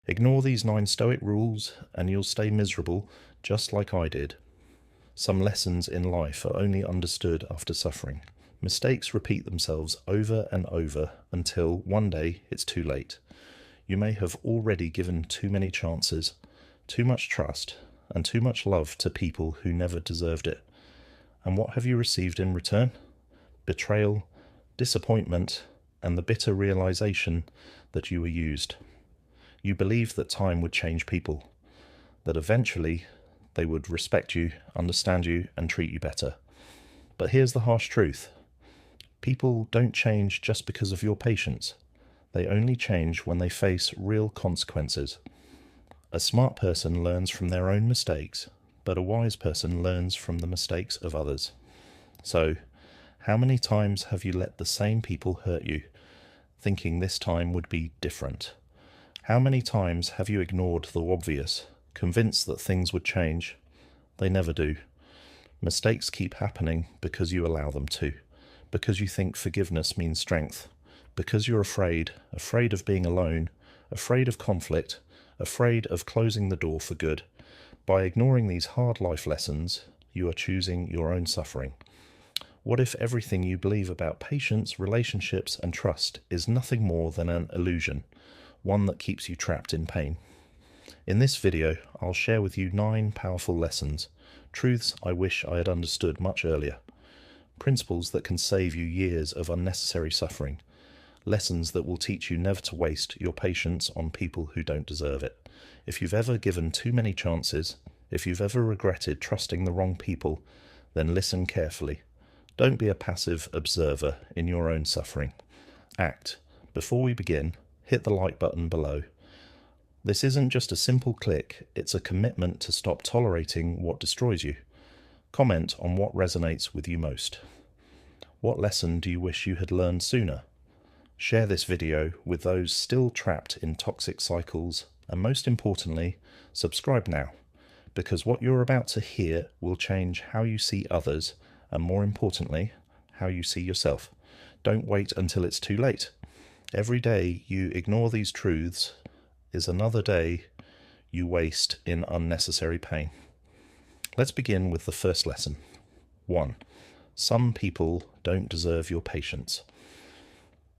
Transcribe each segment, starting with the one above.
Ignore these 9 Stoic rules and you'll stay miserable just like I did. Some lessons in life are only understood after suffering. Mistakes repeat themselves over and over until one day it's too late. You may have already given too many chances, too much trust, and too much love to people who never deserved it. And what have you received in return? Betrayal, disappointment, and the bitter realization that you were used. You believed that time would change people, that eventually they would respect you, understand you, and treat you better. But here's the harsh truth. People don't change just because of your patience. They only change when they face real consequences. A smart person learns from their own mistakes, but a wise person learns from the mistakes of others. So, how many times have you let the same people hurt you, thinking this time would be different? How many times have you ignored the obvious, convinced that things would change? They never do. Mistakes keep happening because you allow them to, because you think forgiveness means strength, because you're afraid of being alone, afraid of conflict, afraid of closing the door for good. By ignoring these hard life lessons, you are choosing your own suffering. What if everything you believe about patience, relationships, and trust is nothing more than an illusion, one that keeps you trapped in pain? In this video, I'll share with you 9 powerful lessons, truths I wish I had understood much earlier, principles that can save you years of unnecessary suffering, lessons that will teach you never to waste your patience on people who don't deserve it. If you've ever given too many chances, if you've ever regretted trusting the wrong people, then listen carefully. Don't be a passive observer in your own suffering. Act. Before we begin, hit the like button below. This isn't just a simple click, it's a commitment to stop tolerating what destroys you. Comment on what resonates with you most. What lesson do you wish you had learned sooner? Share this video with those still trapped in toxic cycles, and most importantly, subscribe now, because what you're about to hear will change how you see others, and more importantly, how you see yourself. Don't wait until it's too late. Every day you ignore these truths is another day you waste in unnecessary pain. Let's begin with the first lesson. 1. Some people don't deserve your patience.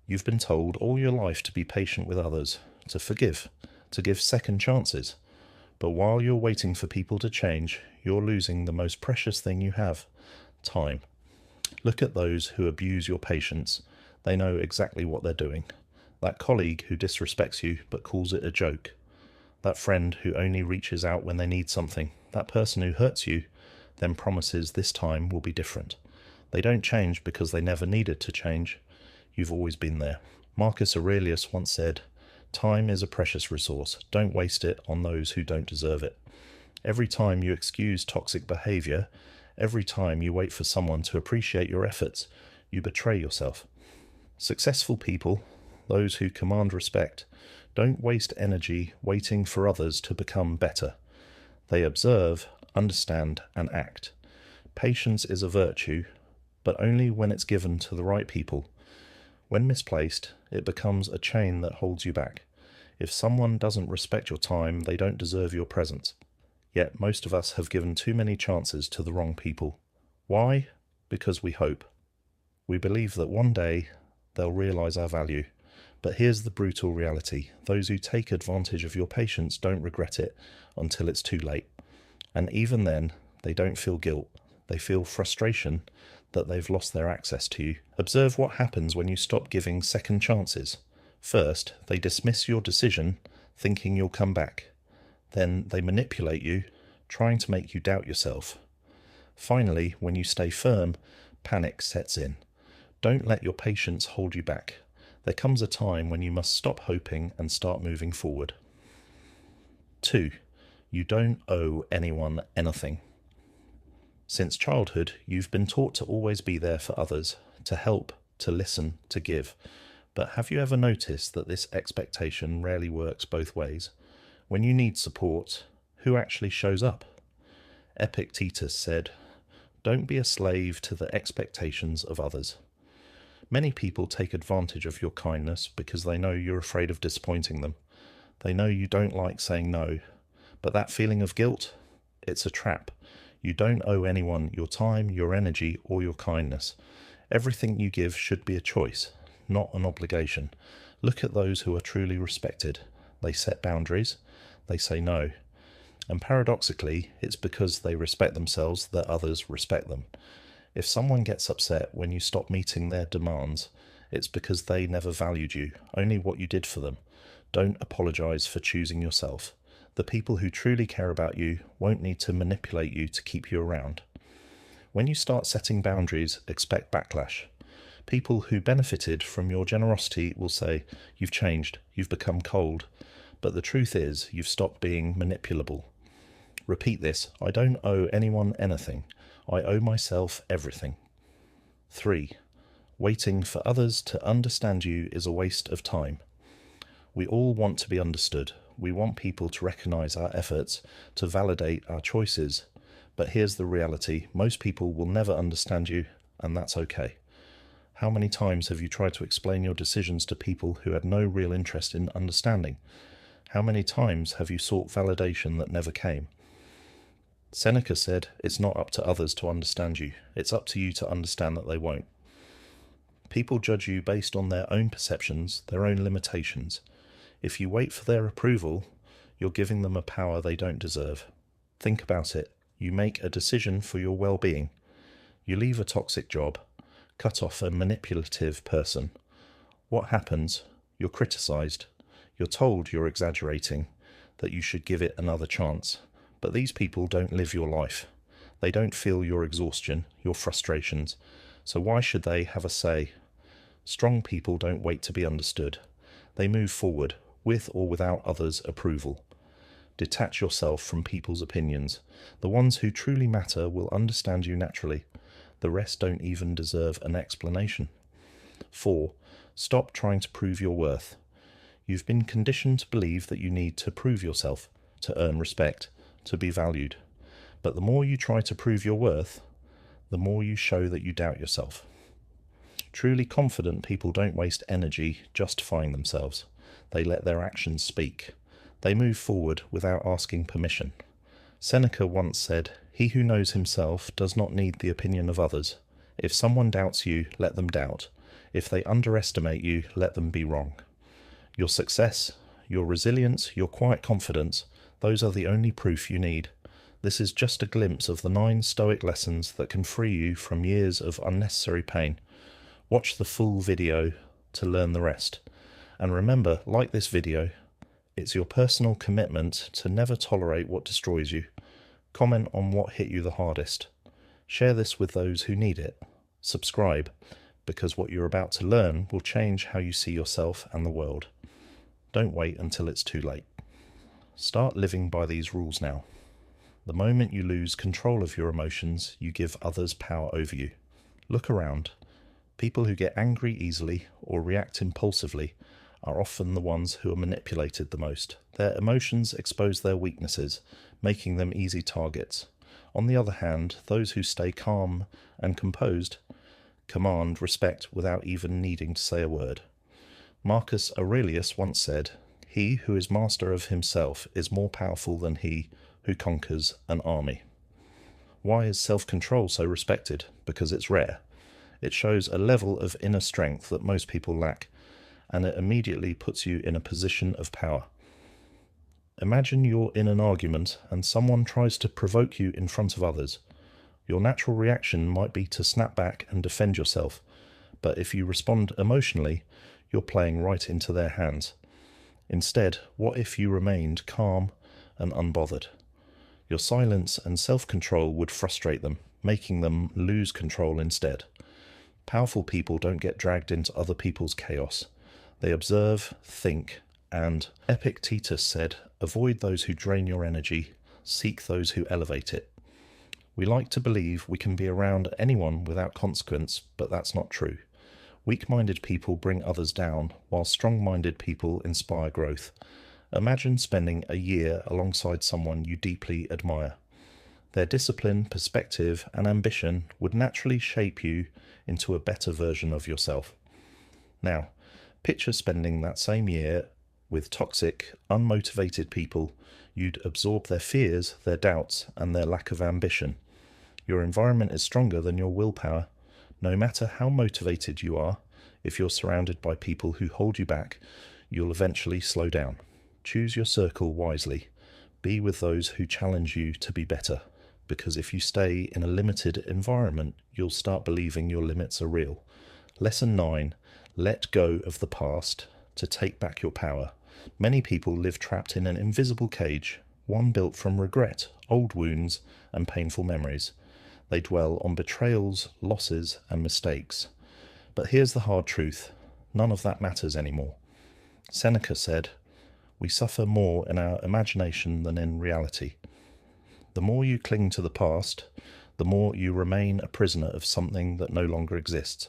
You've been told all your life to be patient with others, to forgive, to give second chances. But while you're waiting for people to change, you're losing the most precious thing you have, time. Look at those who abuse your patience. They know exactly what they're doing. That colleague who disrespects you but calls it a joke. That friend who only reaches out when they need something. That person who hurts you, then promises this time will be different. They don't change because they never needed to change. You've always been there. Marcus Aurelius once said, "Time is a precious resource. Don't waste it on those who don't deserve it." Every time you excuse toxic behavior, every time you wait for someone to appreciate your efforts, you betray yourself. Successful people, those who command respect, don't waste energy waiting for others to become better. They observe, understand, and act. Patience is a virtue, but only when it's given to the right people. When misplaced, it becomes a chain that holds you back. If someone doesn't respect your time, they don't deserve your presence. Yet most of us have given too many chances to the wrong people. Why? Because we hope. We believe that one day they'll realize our value. But here's the brutal reality. Those who take advantage of your patience don't regret it until it's too late. And even then, they don't feel guilt. They feel frustration that they've lost their access to you. Observe what happens when you stop giving second chances. First, they dismiss your decision, thinking you'll come back. Then they manipulate you, trying to make you doubt yourself. Finally, when you stay firm, panic sets in. Don't let your patience hold you back. There comes a time when you must stop hoping and start moving forward. 2. You don't owe anyone anything. Since childhood, you've been taught to always be there for others, to help, to listen, to give. But have you ever noticed that this expectation rarely works both ways? When you need support, who actually shows up? Epictetus said, "Don't be a slave to the expectations of others." Many people take advantage of your kindness because they know you're afraid of disappointing them. They know you don't like saying no, but that feeling of guilt, it's a trap. You don't owe anyone your time, your energy, or your kindness. Everything you give should be a choice, not an obligation. Look at those who are truly respected. They set boundaries, they say no. And paradoxically, it's because they respect themselves that others respect them. If someone gets upset when you stop meeting their demands, it's because they never valued you, only what you did for them. Don't apologize for choosing yourself. The people who truly care about you won't need to manipulate you to keep you around. When you start setting boundaries, expect backlash. People who benefited from your generosity will say, "You've changed, you've become cold." But the truth is, you've stopped being manipulable. Repeat this: I don't owe anyone anything. I owe myself everything. 3. Waiting for others to understand you is a waste of time. We all want to be understood. We want people to recognize our efforts, to validate our choices. But here's the reality: most people will never understand you, and that's okay. How many times have you tried to explain your decisions to people who had no real interest in understanding? How many times have you sought validation that never came? Seneca said, "It's not up to others to understand you. It's up to you to understand that they won't." People judge you based on their own perceptions, their own limitations. If you wait for their approval, you're giving them a power they don't deserve. Think about it. You make a decision for your well-being. You leave a toxic job, cut off a manipulative person. What happens? You're criticized. You're told you're exaggerating, that you should give it another chance. But these people don't live your life. They don't feel your exhaustion, your frustrations. So why should they have a say? Strong people don't wait to be understood. They move forward, with or without others' approval. Detach yourself from people's opinions. The ones who truly matter will understand you naturally. The rest don't even deserve an explanation. 4. Stop trying to prove your worth. You've been conditioned to believe that you need to prove yourself, to earn respect, to be valued. But the more you try to prove your worth, the more you show that you doubt yourself. Truly confident people don't waste energy justifying themselves. They let their actions speak. They move forward without asking permission. Seneca once said, "He who knows himself does not need the opinion of others. If someone doubts you, let them doubt. If they underestimate you, let them be wrong." Your success, your resilience, your quiet confidence, those are the only proof you need. This is just a glimpse of the 9 Stoic lessons that can free you from years of unnecessary pain. Watch the full video to learn the rest. And remember, like this video, it's your personal commitment to never tolerate what destroys you. Comment on what hit you the hardest. Share this with those who need it. Subscribe, because what you're about to learn will change how you see yourself and the world. Don't wait until it's too late. Start living by these rules now. The moment you lose control of your emotions, you give others power over you. Look around. People who get angry easily or react impulsively are often the ones who are manipulated the most. Their emotions expose their weaknesses, making them easy targets. On the other hand, those who stay calm and composed command respect without even needing to say a word. Marcus Aurelius once said, "He who is master of himself is more powerful than he who conquers an army." Why is self-control so respected? Because it's rare. It shows a level of inner strength that most people lack, and it immediately puts you in a position of power. Imagine you're in an argument and someone tries to provoke you in front of others. Your natural reaction might be to snap back and defend yourself, but if you respond emotionally, you're playing right into their hands. Instead, what if you remained calm and unbothered? Your silence and self-control would frustrate them, making them lose control instead. Powerful people don't get dragged into other people's chaos. They observe, think, and Epictetus said, "Avoid those who drain your energy, seek those who elevate it." We like to believe we can be around anyone without consequence, but that's not true. Weak-minded people bring others down, while strong-minded people inspire growth. Imagine spending a year alongside someone you deeply admire. Their discipline, perspective, and ambition would naturally shape you into a better version of yourself. Now, picture spending that same year With toxic, unmotivated people, you'd absorb their fears, their doubts, and their lack of ambition. Your environment is stronger than your willpower. No matter how motivated you are, if you're surrounded by people who hold you back, you'll eventually slow down. Choose your circle wisely. Be with those who challenge you to be better, because if you stay in a limited environment, you'll start believing your limits are real. Lesson 9. Let go of the past to take back your power. Many people live trapped in an invisible cage, one built from regret, old wounds, and painful memories. They dwell on betrayals, losses, and mistakes. But here's the hard truth. None of that matters anymore. Seneca said, "We suffer more in our imagination than in reality." The more you cling to the past, the more you remain a prisoner of something that no longer exists.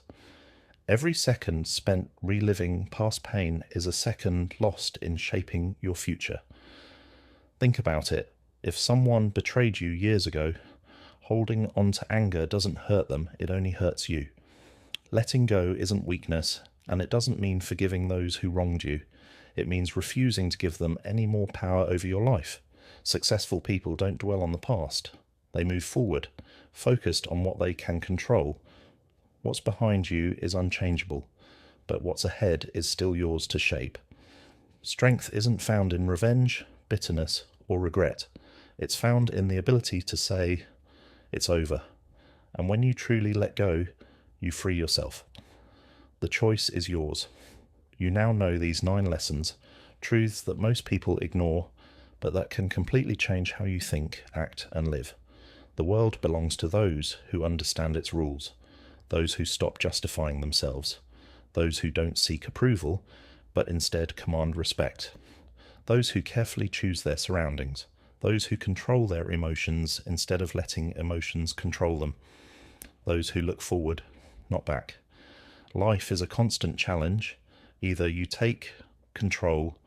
Every second spent reliving past pain is a second lost in shaping your future. Think about it. If someone betrayed you years ago, holding on to anger doesn't hurt them, it only hurts you. Letting go isn't weakness, and it doesn't mean forgiving those who wronged you. It means refusing to give them any more power over your life. Successful people don't dwell on the past. They move forward, focused on what they can control. What's behind you is unchangeable, but what's ahead is still yours to shape. Strength isn't found in revenge, bitterness, or regret. It's found in the ability to say, "It's over." And when you truly let go, you free yourself. The choice is yours. You now know these 9 lessons, truths that most people ignore, but that can completely change how you think, act, and live. The world belongs to those who understand its rules, those who stop justifying themselves, those who don't seek approval, but instead command respect, those who carefully choose their surroundings, those who control their emotions instead of letting emotions control them, those who look forward, not back. Life is a constant challenge. Either you take control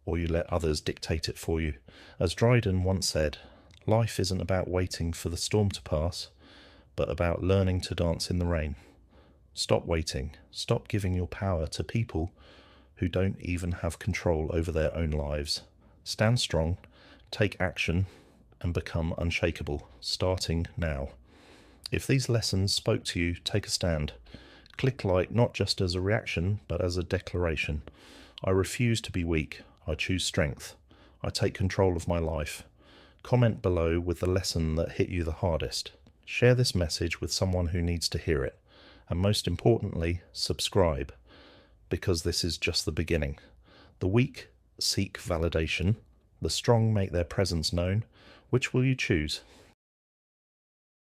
or you let others dictate it for you. As Dryden once said, life isn't about waiting for the storm to pass, but about learning to dance in the rain. Stop waiting. Stop giving your power to people who don't even have control over their own lives. Stand strong, take action, and become unshakable, starting now. If these lessons spoke to you, take a stand. Click like not just as a reaction, but as a declaration. I refuse to be weak. I choose strength. I take control of my life. Comment below with the lesson that hit you the hardest. Share this message with someone who needs to hear it. And most importantly, subscribe, because this is just the beginning. The weak seek validation. The strong make their presence known. Which will you choose?